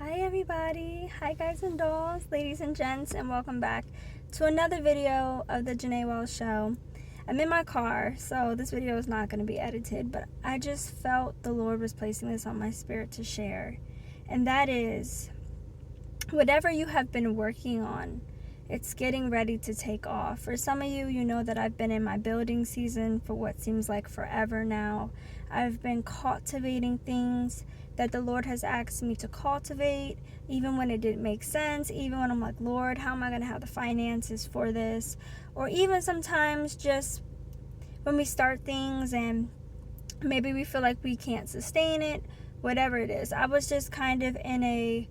Hi everybody, hi guys and dolls, ladies and gents, and welcome back to another video of the Janay Show. I'm in my car, so this video is not going to be edited, but I just felt the Lord was placing this on my spirit to share. And that is, whatever you have been working on, it's getting ready to take off. For some of you, you know that I've been in my building season for what seems like forever now. I've been cultivating things that the Lord has asked me to cultivate, even when it didn't make sense, even when I'm like, Lord, how am I going to have the finances for this? Or even sometimes just when we start things and maybe we feel like we can't sustain it, whatever it is. I was just kind of in a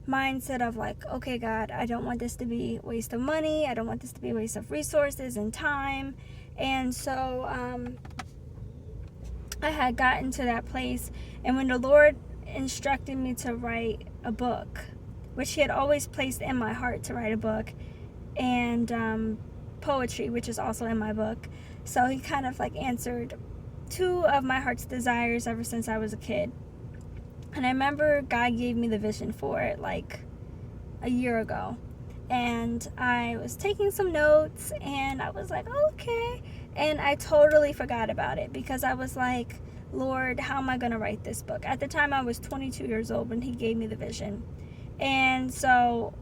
mindset of like, okay, God, I don't want this to be a waste of money. I don't want this to be a waste of resources and time. And so I had gotten to that place. And when the Lord instructed me to write a book, which he had always placed in my heart to write a book, and poetry, which is also in my book. So he kind of like answered two of my heart's desires ever since I was a kid. And I remember God gave me the vision for it like a year ago. And I was taking some notes and I was like, oh, okay. And I totally forgot about it because I was like, Lord, how am I going to write this book? At the time I was 22 years old when he gave me the vision. And so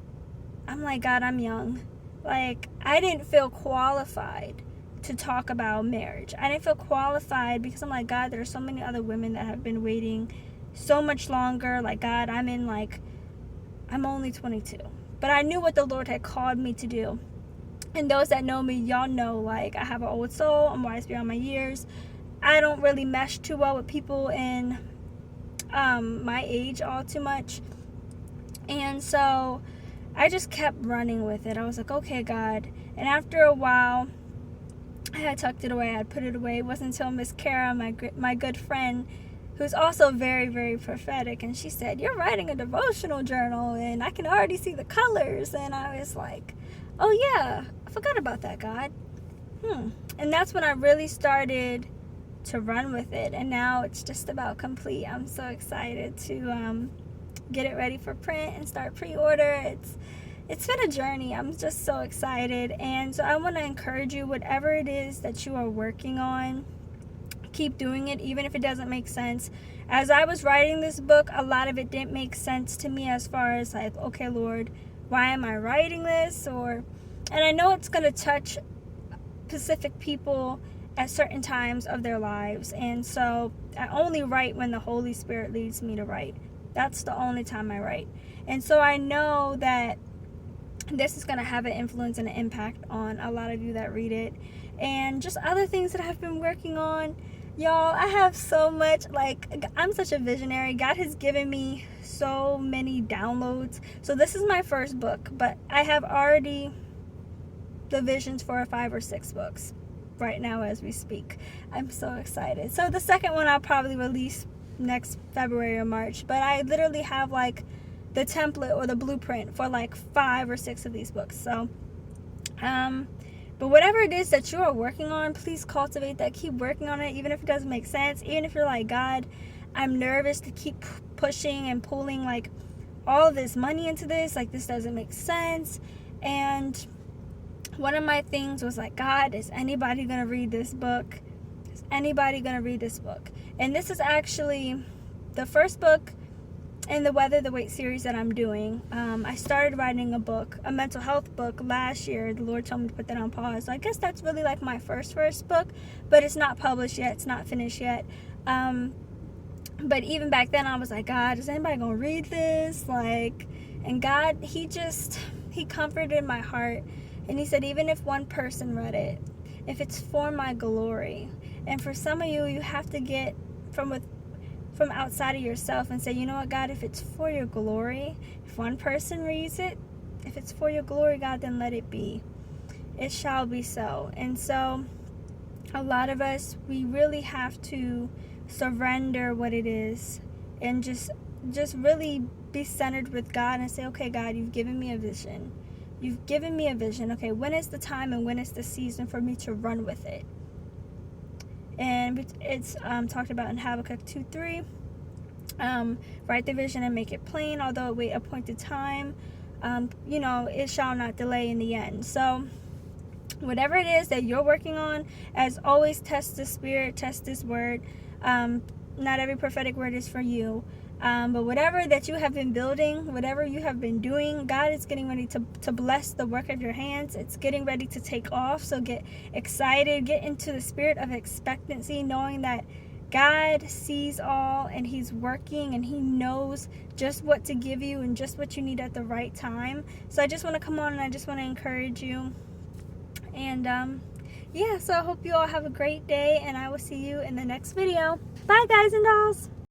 I'm like, God, I'm young. Like, I didn't feel qualified to talk about marriage. I didn't feel qualified because I'm like, God, there are so many other women that have been waiting so much longer. Like, God, I'm only 22. But I knew what the Lord had called me to do. And those that know me, y'all know, like, I have an old soul. I'm wise beyond my years. I don't really mesh too well with people in my age all too much. And so I just kept running with it. I was like, okay, God. And after a while, I had tucked it away. I had put it away. It wasn't until Miss Kara, my good friend, who's also very, very prophetic, and she said, you're writing a devotional journal, and I can already see the colors. And I was like, oh yeah, I forgot about that, God. And that's when I really started to run with it, and now it's just about complete. I'm so excited to get it ready for print and start pre-order. It's been a journey. I'm just so excited. And so I want to encourage you, whatever it is that you are working on, keep doing it, even if it doesn't make sense. As I was writing this book, a lot of it didn't make sense to me as far as like, okay, Lord, why am I writing this? And I know it's going to touch specific people at certain times of their lives. And so I only write when the Holy Spirit leads me to write. That's the only time I write. And so I know that this is going to have an influence and an impact on a lot of you that read it. And just other things that I've been working on. Y'all, I have so much, like, I'm such a visionary. God has given me so many downloads. So this is my first book, but I have already the visions for 5 or 6 books right now as we speak. I'm so excited. So the second one I'll probably release next February or March, but I literally have like the template or the blueprint for like 5 or 6 of these books. So but whatever it is that you are working on, please cultivate that. Keep working on it, even if it doesn't make sense. Even if you're like, God, I'm nervous to keep pushing and pulling like all of this money into this. Like, this doesn't make sense. And one of my things was like, God, is anybody going to read this book? Is anybody going to read this book? And this is actually the first book in the Weather the Wait series that I'm doing. I started writing a book, a mental health book, last year. The Lord told me to put that on pause. So I guess that's really like my first book, but it's not published yet. It's not finished yet. But even back then I was like, God, is anybody gonna read this? Like, and God, he comforted my heart, and he said, even if one person read it, if it's for my glory. And for some of you, you have to get from outside of yourself and say, you know what, God, if it's for your glory, if one person reads it, if it's for your glory, God, then let it be. It shall be so. And so a lot of us, we really have to surrender what it is and just really be centered with God and say, okay, God, you've given me a vision. You've given me a vision. Okay, when is the time and when is the season for me to run with it? And it's talked about in Habakkuk 2:3. Write the vision and make it plain, although it wait appointed time, it shall not delay in the end. So whatever it is that you're working on, as always, test the spirit, test this word. Not every prophetic word is for you. But whatever that you have been building, whatever you have been doing, God is getting ready to bless the work of your hands. It's getting ready to take off. So get excited, get into the spirit of expectancy, knowing that God sees all and he's working and he knows just what to give you and just what you need at the right time. So I just want to come on and I just want to encourage you. And so I hope you all have a great day, and I will see you in the next video. Bye, guys and dolls.